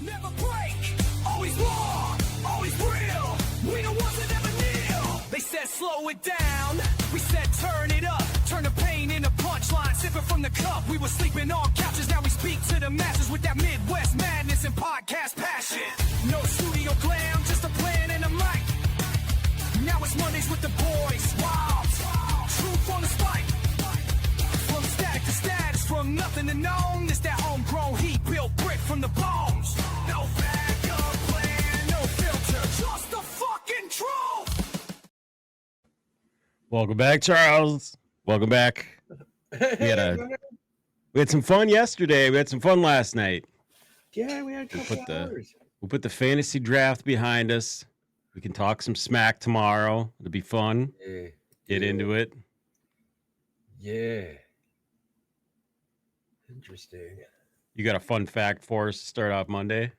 Never break, always raw, always real. We the ones that never kneel. They said slow it down, we said turn it up. Turn the pain into punchline, sipping from the cup. We were sleeping on couches, now we speak to the masses with that Midwest madness and podcast passion. No studio glam, just a plan and a mic. Now it's Mondays with the boys. Wow, truth on the spike. From static to status, from nothing to known. It's that homegrown heat, built brick from the bones. No backup plan, no filter, just the fucking truth. Welcome back, Charles. Welcome back. We had some fun yesterday. We had some fun last night. Yeah, we had a couple hours. We'll put the fantasy draft behind us. We can talk some smack tomorrow. It'll be fun. Yeah. Get into it. Yeah. Interesting. You got a fun fact for us to start off Monday?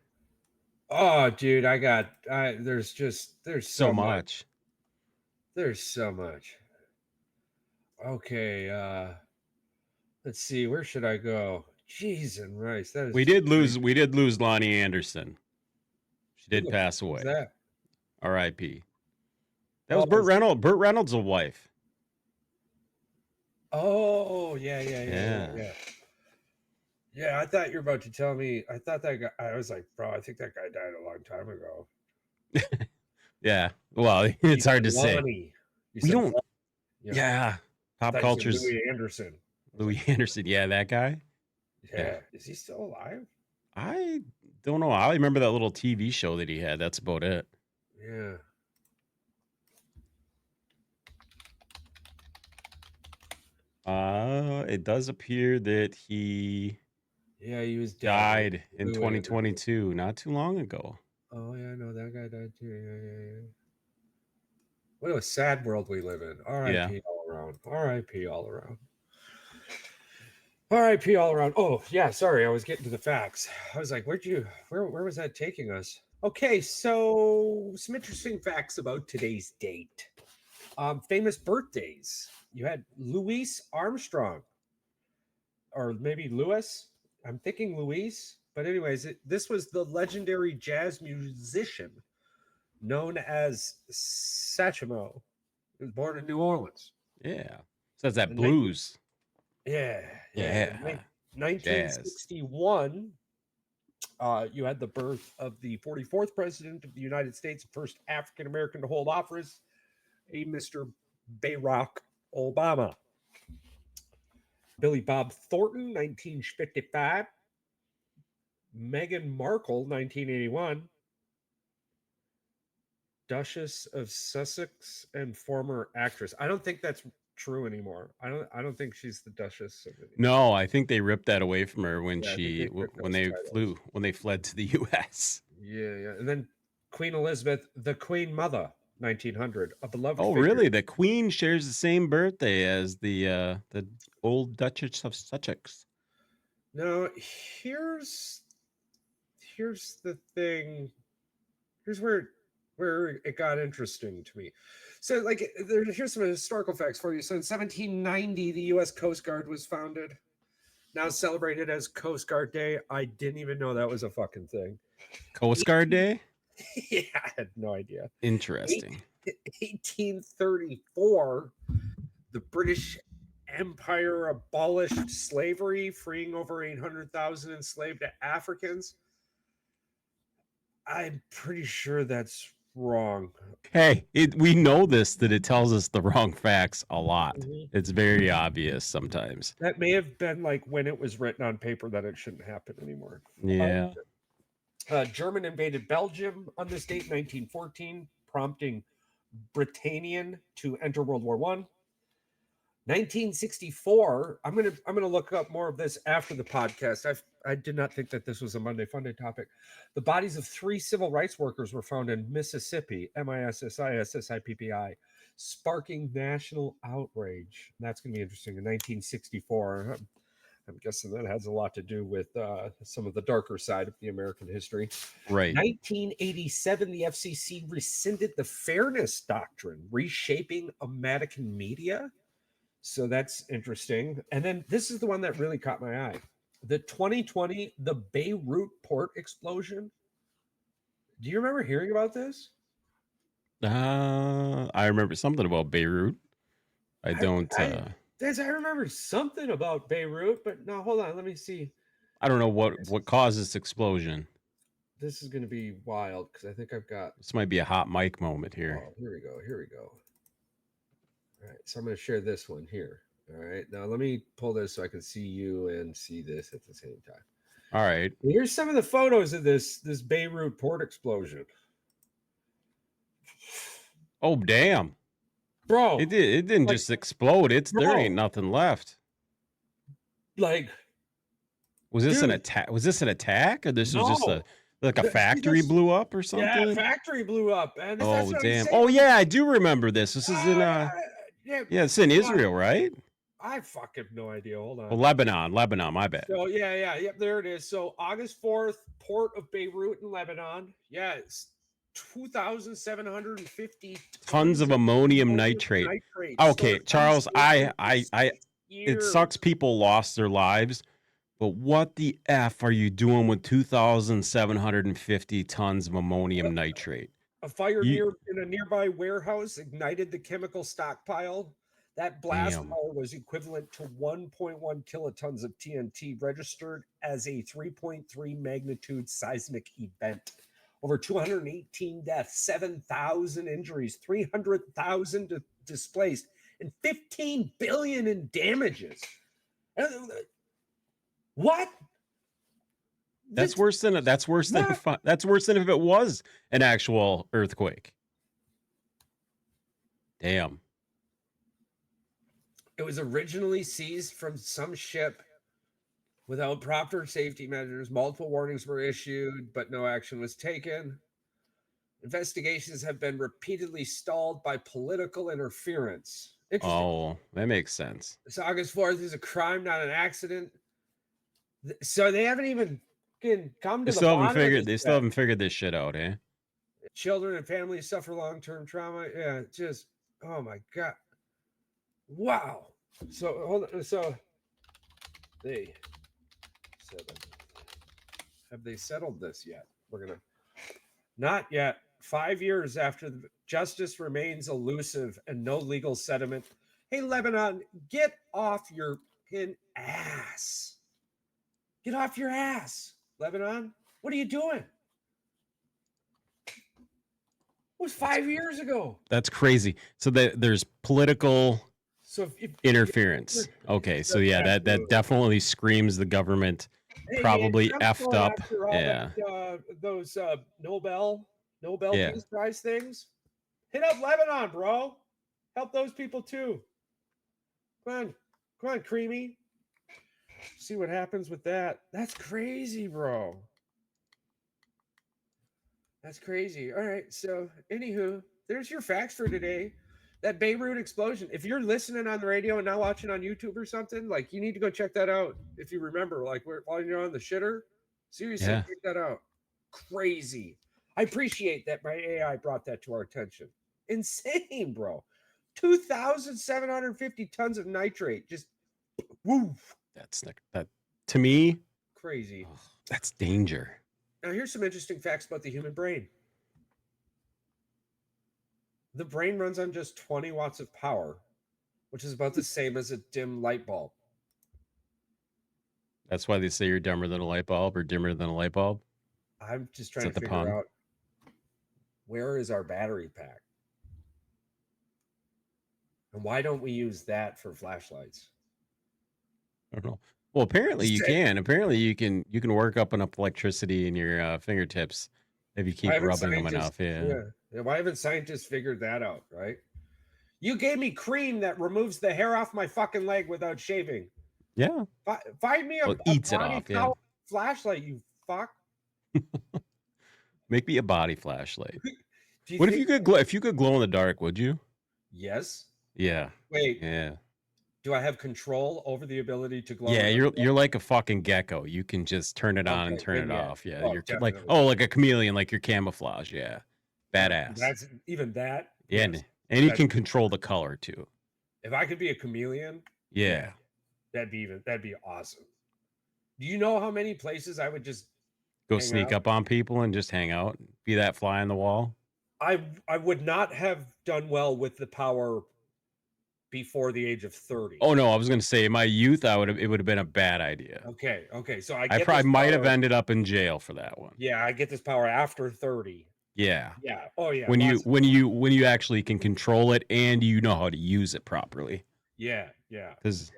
Oh, dude, there's so much. There's so much. Okay, let's see, where should I go? Jeez and rice. That is we did lose Lonnie Anderson. She did pass away. That? R.I.P. That was Burt Reynolds. Burt Reynolds' wife. Oh, yeah. Yeah, I thought you were about to tell me. I thought that guy. I was like, bro, I think that guy died a long time ago. Yeah. Well, it's hard to say. We don't. Yeah. Pop culture's Louis Anderson. Louis Anderson. Yeah, that guy. Yeah. Is he still alive? I don't know. I remember that little TV show that he had. That's about it. Yeah. It does appear that he was died in 2022, not too long ago. Oh yeah, no, that guy died too. Yeah. What a sad world we live in. R.I.P. all around. R.I.P. all around. R.I.P. all around. Oh yeah, sorry, I was getting to the facts. I was like, where was that taking us? Okay, so some interesting facts about today's date. Famous birthdays. You had Louis Armstrong, or maybe Louis. I'm thinking Louis, but anyways, this was the legendary jazz musician known as Satchmo. He was born in New Orleans. Yeah, so that's that blues. Yeah. 1961. You had the birth of the 44th president of the United States, first African American to hold office, a Mr. Barack Obama. Billy Bob Thornton, 1955. Meghan Markle, 1981. Duchess of Sussex and former actress. I don't think that's true anymore. I don't think she's the Duchess of it. No, I think they ripped that away from her when they fled to the U.S. Yeah. And then Queen Elizabeth, the Queen Mother, 1900, a beloved figure. Really? The Queen shares the same birthday as the old Duchess of Sussex. No, here's the thing. Here's where it got interesting to me. So, here's some historical facts for you. So, in 1790, the U.S. Coast Guard was founded. Now celebrated as Coast Guard Day. I didn't even know that was a fucking thing. Coast Guard Day? Yeah, I had no idea. Interesting. 1834, the British Empire abolished slavery, freeing over 800,000 enslaved Africans. I'm pretty sure that's wrong. Hey, we know that it tells us the wrong facts a lot. Mm-hmm. It's very obvious sometimes. That may have been when it was written on paper that it shouldn't happen anymore. Yeah. German invaded Belgium on this date, 1914, prompting Britannian to enter World War I. 1964. I'm gonna look up more of this after the podcast. I did not think that this was a Monday Fun Day topic. The bodies of 3 civil rights workers were found in Mississippi, Mississippi, sparking national outrage. That's gonna be interesting. In 1964, I'm guessing that has a lot to do with some of the darker side of the American history. Right. 1987, the FCC rescinded the Fairness Doctrine, reshaping American media. So that's interesting. And then this is the one that really caught my eye. The 2020, the Beirut Port explosion. Do you remember hearing about this? I remember something about Beirut. I don't. I remember something about Beirut, but no, hold on. Let me see. I don't know what caused this explosion. This is going to be wild because I think I've got. This might be a hot mic moment here. Oh, here we go. Here we go. All right, so I'm going to share this one here. All right, now let me pull this so I can see you and see this at the same time. All right. Here's some of the photos of this Beirut port explosion. Oh damn, bro! It didn't just explode. There ain't nothing left. Like, was this an attack? Was this an attack, or this was just a factory blew up or something? Yeah, factory blew up. And oh damn! Oh yeah, I do remember this. This is in yeah, it's in Israel, right? I fucking have no idea. Hold on. Well, Lebanon, my bad. So yeah, there it is. So August 4th, port of Beirut in Lebanon. Yeah, it's 2,750 tons of ammonium nitrate. Okay, Charles, it sucks people lost their lives, but what the F are you doing with 2,750 tons of ammonium nitrate? A fire in a nearby warehouse ignited the chemical stockpile. That blast power was equivalent to 1.1 kilotons of TNT, registered as a 3.3 magnitude seismic event. Over 218 deaths, 7,000 injuries, 300,000 displaced, and 15 billion in damages. What? That's worse than if it was an actual earthquake. Damn. It was originally seized from some ship without proper safety measures. Multiple warnings were issued, but no action was taken. Investigations have been repeatedly stalled by political interference. Oh, that makes sense. So August 4th is a crime, not an accident. So they haven't even come to They still haven't figured this shit out, eh? Children and families suffer long-term trauma. Yeah, just oh my god. Wow. So hold on. So have they settled this yet? Not yet. 5 years after the justice remains elusive and no legal settlement. Hey, Lebanon, get off your ass. Get off your ass, Lebanon. What are you doing? It was 5 years ago. That's crazy. So there's political interference. Okay, so yeah, that definitely screams the government probably effed up. Yeah. Those Nobel Peace Prize things. Hit up Lebanon, bro. Help those people too. Come on, Creamy. See what happens with that. That's crazy, bro. That's crazy. All right. So, anywho, there's your facts for today. That Beirut explosion. If you're listening on the radio and not watching on YouTube or something, like you need to go check that out. If you remember, like while you're on the shitter, seriously, check that out. Crazy. I appreciate that my AI brought that to our attention. Insane, bro. 2,750 tons of nitrate. Just woof. That to me, crazy. Oh, that's danger. Now, here's some interesting facts about the human brain. The brain runs on just 20 watts of power, which is about the same as a dim light bulb. That's why they say you're dumber than a light bulb or dimmer than a light bulb. I'm just trying to figure out, where is our battery pack? And why don't we use that for flashlights? I don't know. Well, apparently you can. Apparently you can work up enough electricity in your fingertips if you keep rubbing them enough. Yeah. Why haven't scientists figured that out, right? You gave me cream that removes the hair off my fucking leg without shaving. Yeah. Find me eats it off, flashlight, you fuck. Make me a body flashlight. What if you could glow? If you could glow in the dark, would you? Yes. Yeah. Wait. Yeah. Do I have control over the ability to glow? Yeah, you're like a fucking gecko. You can just turn it on and turn it off. Yeah, you're like a chameleon, like your camouflage. Yeah, badass. That's even that. Yeah, and you can control the color too. If I could be a chameleon, yeah, that'd be awesome. Do you know how many places I would just Go hang sneak out? up on people and just hang out, be that fly on the wall. I would not have done well with the power before the age of 30. Oh no, I was gonna say in my youth, it would have been a bad idea. Okay. So I I get this probably might have power. ended up in jail for that one. Yeah, I get this power after 30. Yeah. Yeah. Oh yeah. When Lots of when you actually can control it and you know how to use it properly. yeah. Because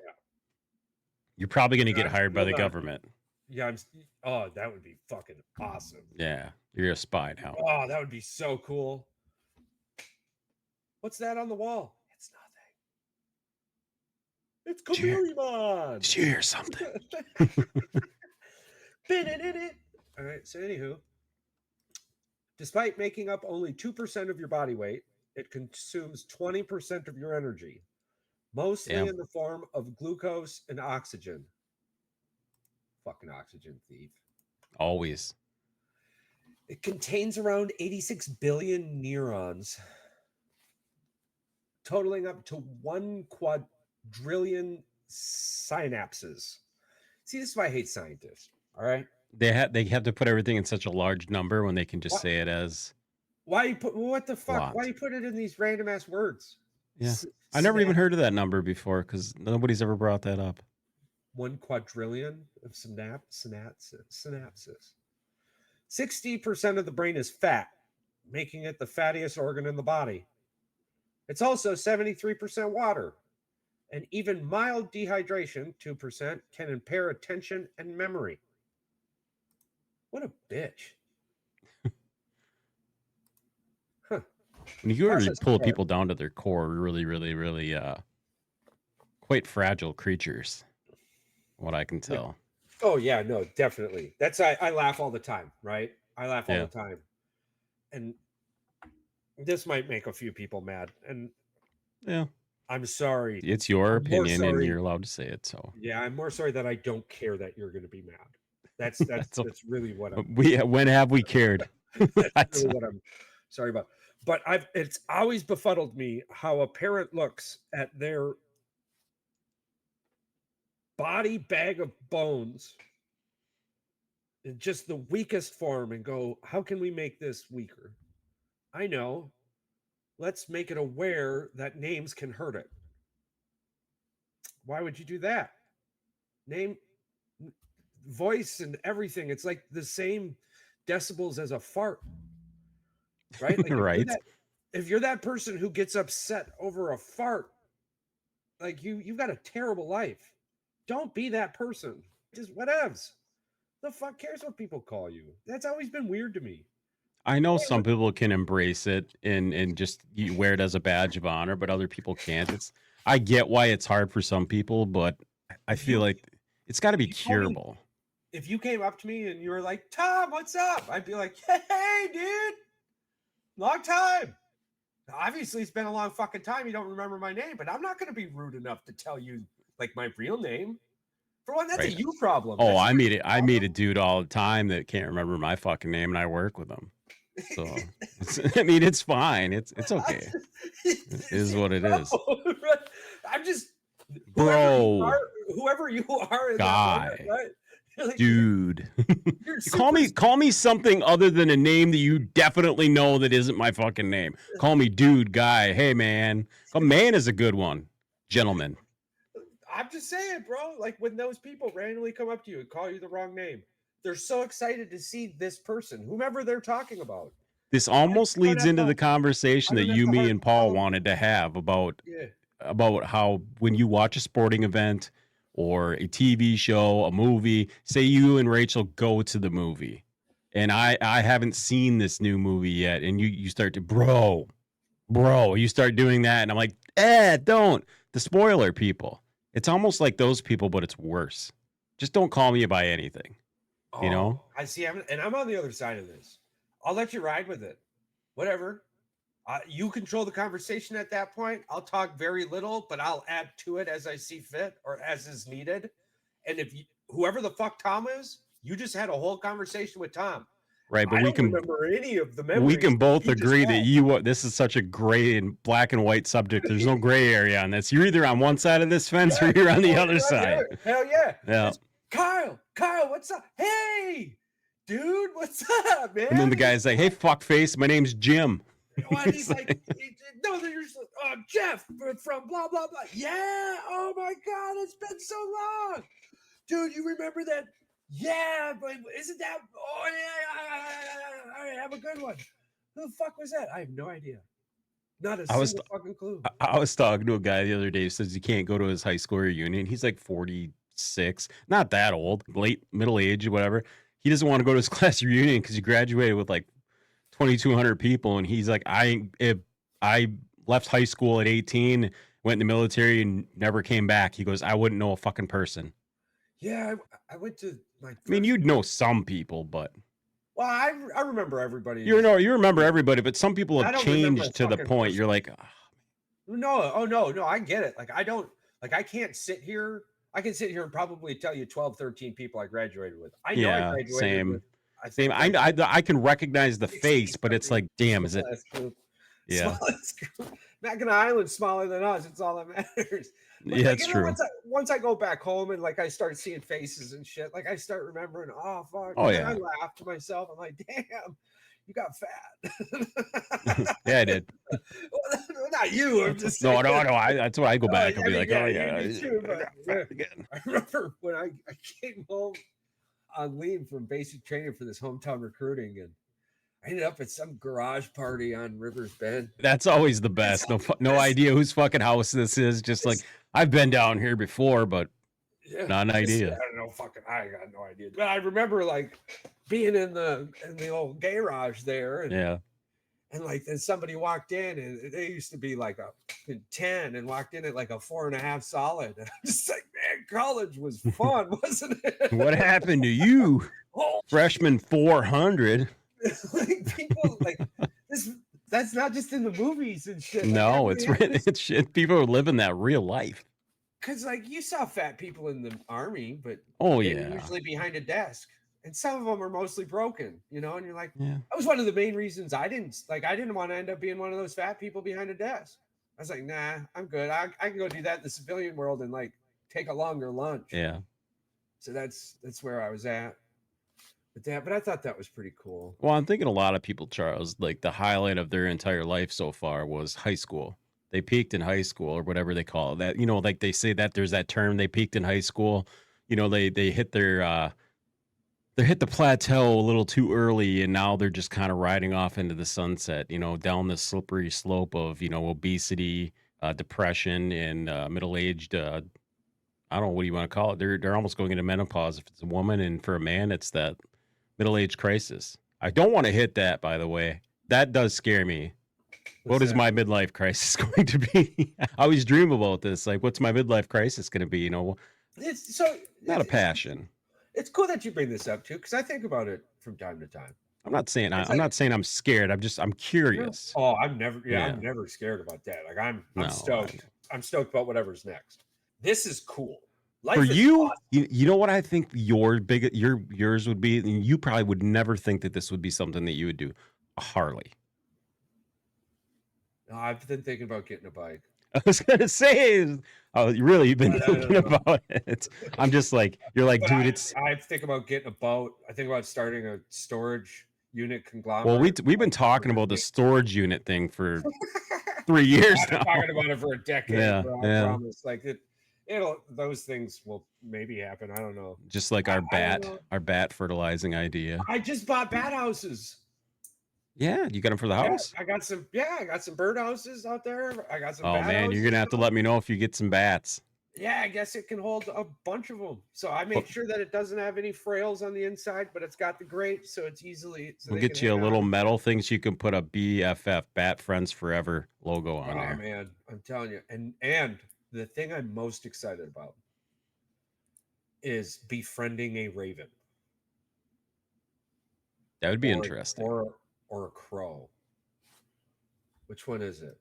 you're probably gonna get hired by Hold the on. government. Yeah. Oh, that would be fucking awesome. Yeah. You're a spy now. Oh, that would be so cool. What's that on the wall? It's nothing. It's Did you Chameleon. Did you hear something? All right. So, anywho, despite making up only 2% of your body weight, it consumes 20% of your energy, mostly Damn. in the form of glucose and oxygen. Fucking oxygen thief. Always. It contains around 86 billion neurons, totaling up to 1 quadrillion synapses. See, this is why I hate scientists. All right. They have to put everything in such a large number when they can just say it as Why you put what the fuck? lot. Why you put it in these random ass words? Yeah. I never even heard of that number before because nobody's ever brought that up. 1 quadrillion of synapses. 60% of the brain is fat, making it the fattiest organ in the body. It's also 73% water. And even mild dehydration, 2%, can impair attention and memory. What a bitch. Huh. When you really Processed pull fat. people down to their core, really quite fragile creatures. What I can tell. Oh yeah, no, definitely. That's I laugh all the time, right? I laugh all Yeah. the time. And this might make a few people mad. And Yeah. I'm sorry. It's your I'm more opinion and sorry. you're allowed to say it. So Yeah, I'm more sorry that I don't care that you're going to be mad. That's That's really what I'm. when have we cared? That's really what I'm sorry about. But it's always befuddled me how a parent looks at their body bag of bones in just the weakest form and go, how can we make this weaker? I know. Let's make it aware that names can hurt it. Why would you do that? Name, voice, and everything. It's like the same decibels as a fart, right? Like Right. if you're that person who gets upset over a fart, like you've got a terrible life. Don't be that person. Just whatevs. The fuck cares what people call you? That's always been weird to me. I know some people can embrace it and just you wear it as a badge of honor, but other people can't. I get why it's hard for some people, but I feel like it's got to be curable. If you came up to me and you were like, Tom, what's up? I'd be like, hey, dude, long time. Obviously, it's been a long fucking time. You don't remember my name, but I'm not going to be rude enough to tell you like my real name. For one, that's a you problem. Oh, I meet a dude all the time that can't remember my fucking name, and I work with him. So I mean, it's fine. It's okay. It is what it is. I'm just bro. Whoever you are, guy, moment, right? Dude. call me something other than a name that you definitely know that isn't my fucking name. Call me dude, guy. Hey man. A man is a good one. Gentleman. I'm just saying, bro. Like when those people randomly come up to you and call you the wrong name, they're so excited to see this person, whomever they're talking about. This almost leads into the conversation that you, me, and Paul wanted to have about how when you watch a sporting event or a TV show, a movie, say you and Rachel go to the movie, and I haven't seen this new movie yet, and you start to bro, you start doing that, and I'm like, don't. The spoiler people. It's almost like those people, but it's worse. Just don't call me by anything. You know? I see. I'm on the other side of this. I'll let you ride with it. Whatever. You control the conversation at that point. I'll talk very little, but I'll add to it as I see fit or as is needed. And if whoever the fuck Tom is, you just had a whole conversation with Tom. Right, but we can remember any of the memories. We can both agree that this is such a gray and black and white subject. There's no gray area on this. You're either on one side of this fence or you're on the other side. Hell yeah. Yeah. Kyle, what's up? Hey, dude, what's up, man? And then the guy's like, hey, fuckface, my name's Jim. And he's like, no, they're just Jeff from blah, blah, blah. Yeah. Oh my God, it's been so long. Dude, you remember that? Yeah, but isn't that? Oh, yeah. All right, have a good one. Who the fuck was that? I have no idea. Not a single fucking clue. I was talking to a guy the other day who says he can't go to his high school reunion. He's like 46, not that old, late middle age or whatever. He doesn't want to go to his class reunion because he graduated with like 2,200 people, and he's like, I left high school at 18, went in the military, and never came back. He goes, I wouldn't know a fucking person. Yeah, I went to my. I mean, you'd know some people, but. Well, I remember everybody. You remember everybody, but some people have changed to the point. You're like, oh, no, I get it. Like, I can't sit here. I can sit here and probably tell you 12, 13 people I graduated with. I know I graduated same. with. Same. I can recognize the face, but it's like, damn, is it? Yeah. Mackinac Island's smaller than us. It's all that matters. But yeah, it's true. Once I go back home and like I start seeing faces and shit, like I start remembering, oh fuck. Oh yeah. I laugh to myself. I'm like, damn, you got fat. Yeah, I did. Well, not you. I'm just no. That's why I go back and be like, oh yeah. Too, I remember when I came home on leave from basic training for this hometown recruiting, and I ended up at some garage party on Rivers Bend. That's always the best. No idea whose fucking house this is. Just like, I've been down here before, but not an idea. I got no idea. But I remember like being in the old garage there, and like then somebody walked in, and they used to be like a 10, and walked in at like a 4.5 solid. And I'm just like, man, college was fun, wasn't it? What happened to you, freshman 400? Like people like this. That's not just in the movies and shit. No, like, it's shit. People are living that real life. Cause like you saw fat people in the army, but usually behind a desk, and some of them are mostly broken, you know. And you're like, that was one of the main reasons I didn't want to end up being one of those fat people behind a desk. I was like, nah, I'm good. I can go do that in the civilian world and like take a longer lunch. Yeah. So that's where I was at. But I thought that was pretty cool. Well, I'm thinking a lot of people, Charles, like the highlight of their entire life so far was high school. They peaked in high school or whatever they call it. That, you know, like they say that there's that term, they peaked in high school. You know, they hit their they hit the plateau a little too early, and now they're just kind of riding off into the sunset, you know, down the slippery slope of, you know, obesity, depression, and middle-aged I don't know, what do you want to call it? They're almost going into menopause if it's a woman, and for a man it's that middle-age crisis. I don't want to hit that, by the way. That does scare me. What is my midlife crisis going to be? I always dream about this. Like, what's my midlife crisis going to be? You know, it's not a passion. It's cool that you bring this up too, because I think about it from time to time. I'm not saying not saying I'm scared. I'm curious. Oh, I'm never scared about that. Like I'm stoked. I'm stoked about whatever's next. This is cool. Life for you, awesome. You know what I think yours would be? And you probably would never think that this would be something that you would do. A Harley. No, I've been thinking about getting a bike. I was gonna say, you've been thinking about it. I'm just like, you're like, dude, I think about getting a boat. I think about starting a storage unit conglomerate. Well, we've been talking about the storage unit thing for 3 years now. I've been talking about it for a decade. I promise. Like those things will maybe happen. I don't know. Just like our bat fertilizing idea. I just bought bat houses. Yeah, you got them for the house? I got some bird houses out there. I got some bat houses. You're gonna have to let me know if you get some bats. Yeah, I guess it can hold a bunch of them. So I make sure that it doesn't have any frails on the inside, but it's got the grate, so it's easily. So we'll get you a little metal thing so you can put a BFF, Bat Friends Forever logo on there. Oh man, I'm telling you. And the thing I'm most excited about is befriending a raven. That would be interesting. Or a crow. Which one is it?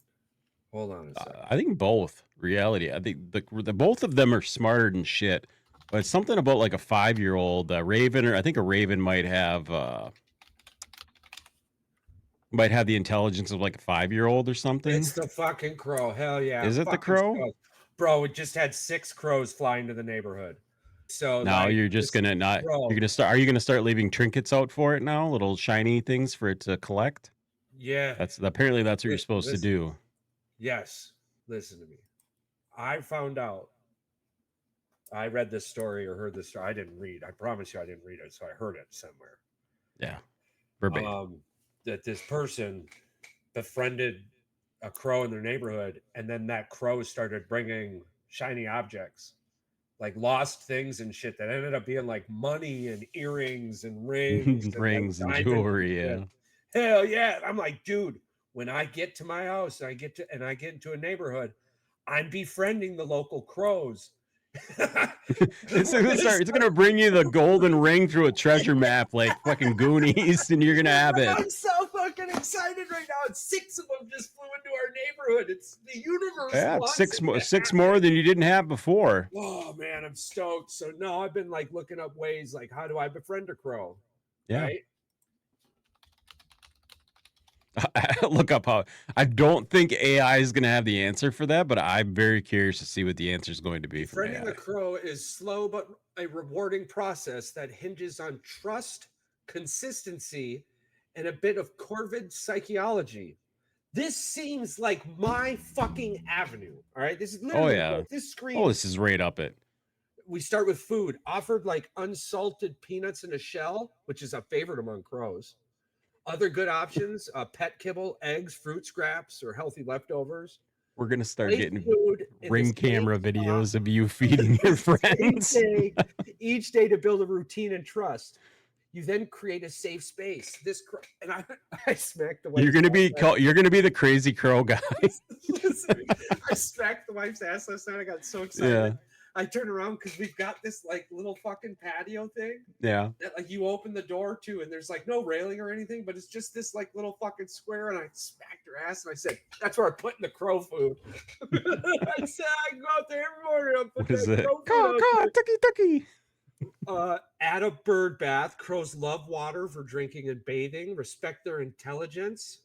Hold on a second. I think both. Reality. I think the both of them are smarter than shit. But it's something about like a 5-year-old raven, or I think a raven might have the intelligence of like a 5-year-old or something. It's the fucking crow. Hell yeah. Is it the crow? Bro, it just had 6 crows fly into the neighborhood. So Now like, you're just gonna not. crow, You're gonna start. Are you gonna start leaving trinkets out for it now? Little shiny things for it to collect. yeah. That's apparently that's what you're supposed to Listen, do. yes, listen to me. I found out. I read this story or heard this story. I didn't read. I promise you, I didn't read it. So I heard it somewhere. Yeah, verbatim. That this person befriended a crow in their neighborhood, and then that crow started bringing shiny objects, like lost things and shit that ended up being like money and earrings and rings and like Rings and diamonds jewelry. and Yeah. shit. Hell yeah! I'm like, dude, when I get to my house, I get into a neighborhood, I'm befriending the local crows. It's gonna bring you the golden ring through a treasure map, like fucking Goonies, and you're gonna have it. I'm so fucking excited right now. And 6 of them just flew into our neighborhood. It's the universe. Yeah, wants six it more, to six happen. more than you didn't have before. Oh man, I'm stoked. So no, I've been like looking up ways like how do I befriend a crow? Yeah. Right? Look up how. I don't think AI is gonna have the answer for that, but I'm very curious to see what the answer is going to be from Befriending AI. a crow is slow but a rewarding process that hinges on trust, consistency, and a bit of corvid psychology. This seems like my fucking avenue. All right. This is Oh literally yeah. this screen. Oh, this is right up it. We start with food, offered like unsalted peanuts in a shell, which is a favorite among crows. Other good options, pet kibble, eggs, fruit scraps, or healthy leftovers. We're gonna start Place getting food in the ring same camera spot videos of you feeding your friends. each day to build a routine and trust. You then create a safe space. And I smacked the wife's You're gonna be ass. you're gonna be the crazy crow guy. Listen, I smacked the wife's ass last night. I got so excited. Yeah. I turn around because we've got this like little fucking patio thing Yeah. that like you open the door to, and there's like no railing or anything, but it's just this like little fucking square. And I smacked her ass, and I said, "That's where I put in the crow food." I said, "I go out there every morning. I put What is that it? crow Caw, food caw, out tucky, tucky. Add a bird bath. Crows love water for drinking and bathing. Respect their intelligence.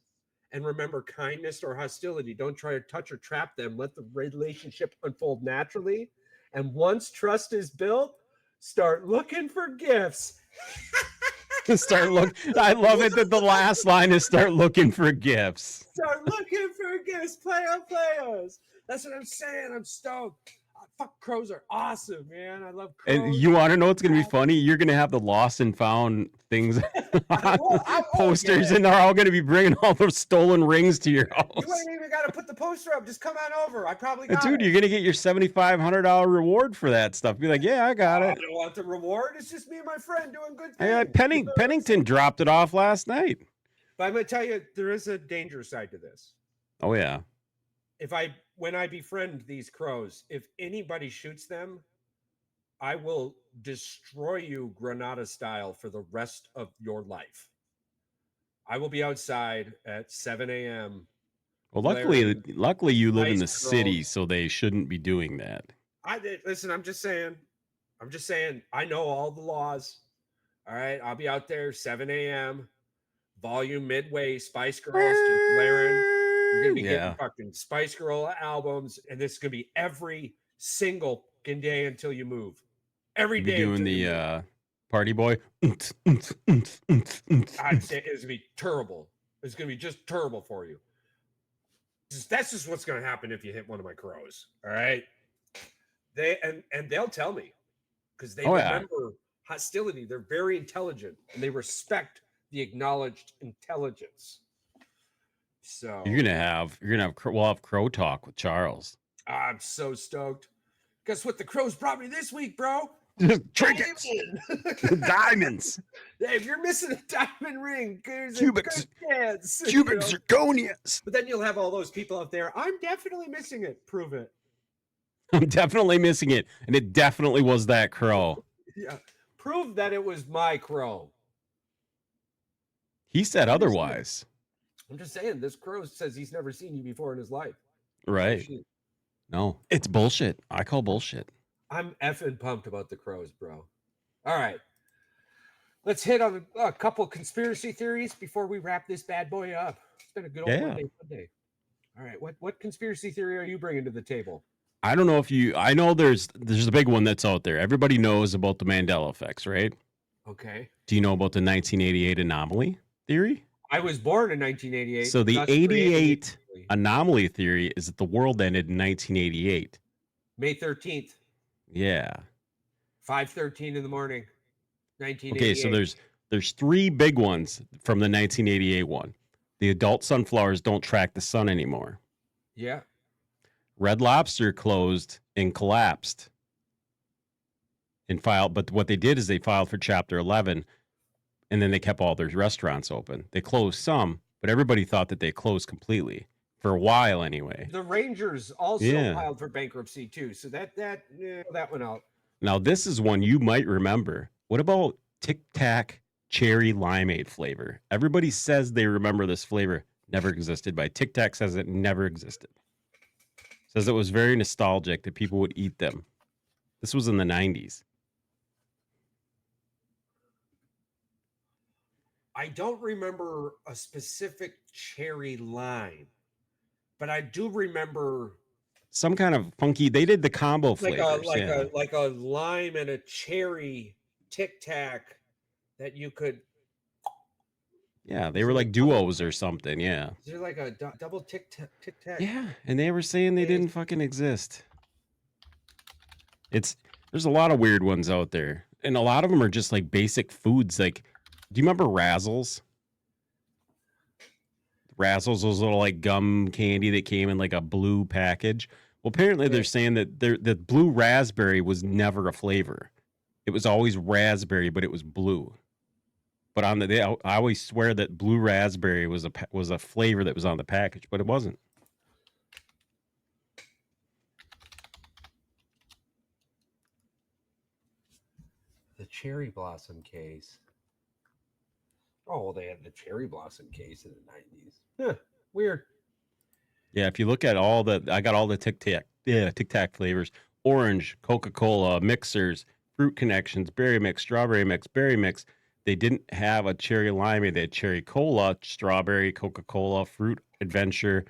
And remember, kindness or hostility. Don't try to touch or trap them. Let the relationship unfold naturally. And once trust is built, start looking for gifts. I love it that the last line is start looking for gifts. Start looking for gifts. Players. That's what I'm saying. I'm stoked. Fuck, crows are awesome, man. I love crows. And you want to know what's going to be funny? You're going to have the lost and found things, posters, and they're all going to be bringing all those stolen rings to your house. You ain't even got to put the poster up. Just come on over. I probably got Dude, it. you're going to get your $7,500 reward for that stuff. Be like, yeah, I got it. I don't want the reward. It's just me and my friend doing good Hey, things. Pennington dropped it off last night. But I'm going to tell you, there is a dangerous side to this. Oh, yeah. When I befriend these crows, if anybody shoots them, I will destroy you Granada style for the rest of your life. I will be outside at 7 a.m. Well, luckily you live in the nice city, crows. so they shouldn't be doing that. Listen, I'm just saying, I know all the laws. All right. I'll be out there 7 a.m. Volume midway, Spice Girls just blaring. You're gonna be getting fucking Spice Girl albums, and this is gonna be every single fucking day until you move. Every day. Doing the party boy. I'd say it's gonna be terrible. It's gonna be just terrible for you. That's just what's gonna happen if you hit one of my crows. All right. They'll tell me because they remember hostility. They're very intelligent and they respect the acknowledged intelligence. So we'll have crow talk with Charles. I'm so stoked. Guess what the crows brought me this week, bro? Trinkets. Diamonds. Hey, if you're missing a diamond ring, cubic zirconias. But then you'll have all those people out there. I'm definitely missing it. Prove it. I'm definitely missing it, and it definitely was that crow. Yeah, prove that it was my crow. He said otherwise. I'm just saying, this crow says he's never seen you before in his life. Right. No, it's bullshit. I call bullshit. I'm effing pumped about the crows, bro. All right. Let's hit on a couple conspiracy theories before we wrap this bad boy up. It's been a good old Monday. All right. What conspiracy theory are you bringing to the table? I don't know if you. I know there's a big one that's out there. Everybody knows about the Mandela effects, right? Okay. Do you know about the 1988 anomaly theory? I was born in 1988. So the thus creating 88 the anomaly theory is that the world ended in 1988. May 13th, Yeah. 5:13 in the morning, Okay, so 1988. there's three big ones from the 1988 one. The adult sunflowers don't track the sun anymore. Yeah. Red Lobster closed and collapsed and filed, but what they did is they filed for Chapter 11, and then they kept all their restaurants open. They closed some, but everybody thought that they closed completely for a while anyway. The Rangers also Yeah. filed for bankruptcy too. So that went out. Now this is one you might remember. What about Tic Tac cherry limeade flavor? Everybody says they remember this flavor. Never existed. But Tic Tac says it never existed. Says it was very nostalgic that people would eat them. This was in the 90s. I don't remember a specific cherry lime, but I do remember Some kind of funky. They did the combo like flavors. a lime and a cherry Tic Tac that you could. Yeah, they were like duos or something. Yeah. Is there like a double Tic Tac? Yeah, and they were saying they didn't fucking exist. There's a lot of weird ones out there, and a lot of them are just like basic foods. Like, do you remember Razzles? Razzles, those little like gum candy that came in like a blue package. Well, apparently they're saying that the blue raspberry was never a flavor. It was always raspberry, but it was blue. But I always swear that blue raspberry was a flavor that was on the package, but it wasn't. The cherry blossom case. Oh, well, they had the cherry blossom case in the 90s. Huh, weird. Yeah, if you look at I got all the Tic Tac flavors: orange, Coca-Cola, mixers, fruit connections, berry mix, strawberry mix, berry mix. They didn't have a cherry lime. They had cherry cola, strawberry, Coca-Cola, fruit adventure,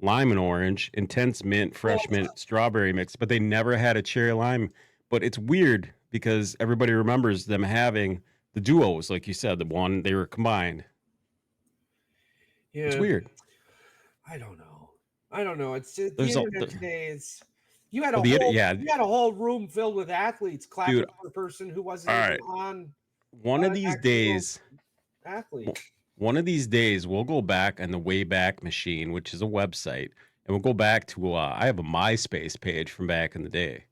lime and orange, intense mint, fresh mint, strawberry mix. But they never had a cherry lime. But it's weird because everybody remembers them having the duos, like you said, the one they were combined. Yeah, it's weird. I don't know. It's the There's internet today. It's you had you had a whole room filled with athletes clapping for a person who wasn't all even right. on. One of these days, athlete. One of these days, we'll go back on the Wayback Machine, which is a website, and we'll go back to. I have a MySpace page from back in the day.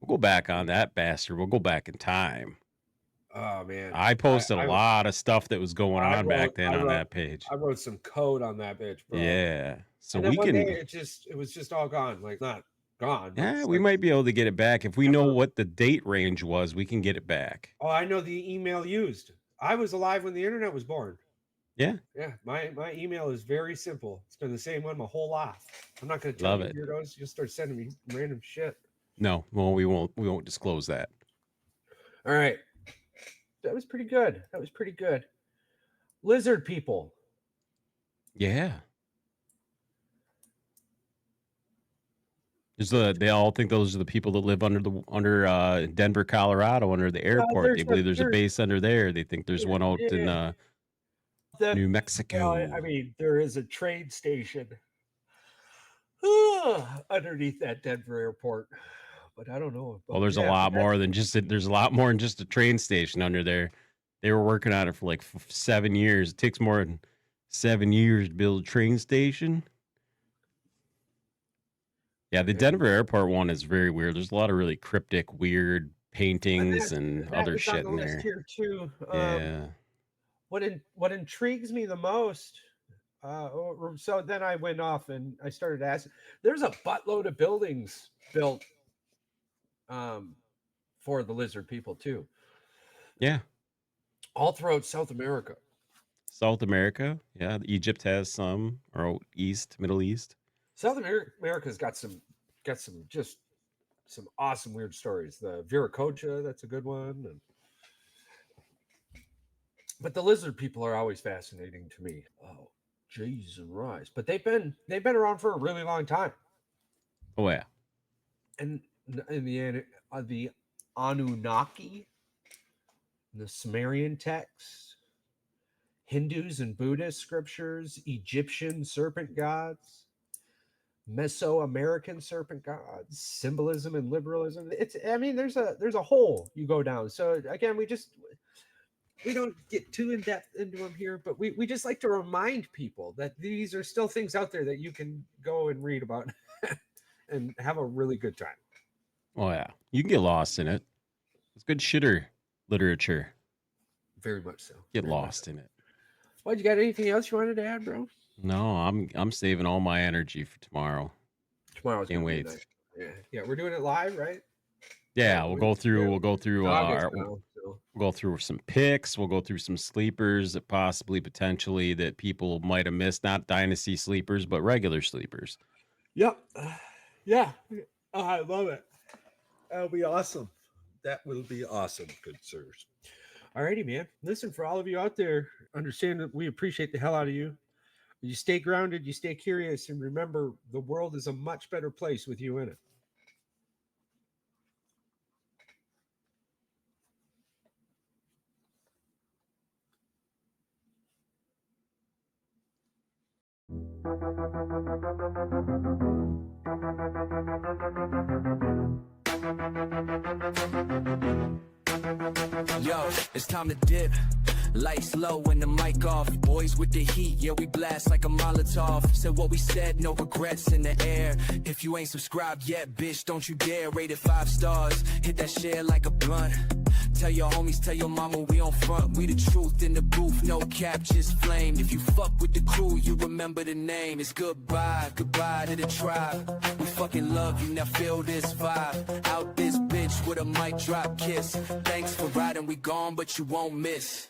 We'll go back on that bastard. We'll go back in time. Oh man, I posted a lot of stuff that was going on back then on that page. I wrote some code on that bitch, bro. Yeah, so and then one day it was just all gone, like not gone. Yeah, we might be able to get it back if we know what the date range was. We can get it back. Oh, I know the email used. I was alive when the internet was born. Yeah. Yeah, my email is very simple. It's been the same one my whole life. I'm not going to tell you weirdos. You'll start sending me random shit. No, well, we won't disclose that. All right. That was pretty good. Lizard people. Yeah. They all think those are the people that live under Denver, Colorado, under the airport. They believe there's a base under there. They think there's one out in New Mexico. Well, I mean, there is a train station underneath that Denver airport, but I don't know. Well, there's a lot more than just a train station under there. They were working on it for like 7 years. It takes more than 7 years to build a train station. Yeah, the Denver airport one is very weird. There's a lot of really cryptic, weird paintings and other shit in there. Here too. Yeah. What intrigues me the most, so then I went off and I started asking. There's a buttload of buildings built for the lizard people too. Yeah. All throughout South America. South America, yeah. Egypt has some, or Middle East. South America's got some awesome weird stories. The Viracocha, that's a good one. But the lizard people are always fascinating to me. Oh, Jesus and rise! But they've been around for a really long time. Oh yeah. and in the Anunnaki, the Sumerian texts, Hindus and Buddhist scriptures, Egyptian serpent gods, Mesoamerican serpent gods, symbolism and liberalism. I mean, there's a hole you go down. So again, we don't get too in depth into them here, but we just like to remind people that these are still things out there that you can go and read about and have a really good time. Oh yeah, you can get lost in it. It's good shitter literature. Very much so. Get lost in it. Well, you got anything else you wanted to add, bro? No, I'm saving all my energy for tomorrow. Tomorrow's Can't wait. Yeah, we're doing it live, right? Yeah, we'll go through We'll go through some picks, we'll go through some sleepers that potentially that people might have missed, not dynasty sleepers, but regular sleepers. Yep. Yeah. I love it. That'll be awesome. That will be awesome, good sirs. Alrighty, man. Listen, for all of you out there, understand that we appreciate the hell out of you. You stay grounded, you stay curious, and remember, the world is a much better place with you in it. Yo, it's time to dip. Lights low and the mic off. Boys with the heat, yeah, we blast like a Molotov. Said what we said, no regrets in the air. If you ain't subscribed yet, bitch, don't you dare. Rate it 5 stars, hit that share like a blunt. Tell your homies, tell your mama we on front. We the truth in the booth, no cap, just flame. If you fuck with the crew, you remember the name. It's goodbye, goodbye to the tribe. We fucking love you, now feel this vibe. Out this bitch with a mic drop kiss. Thanks for riding, we gone, but you won't miss.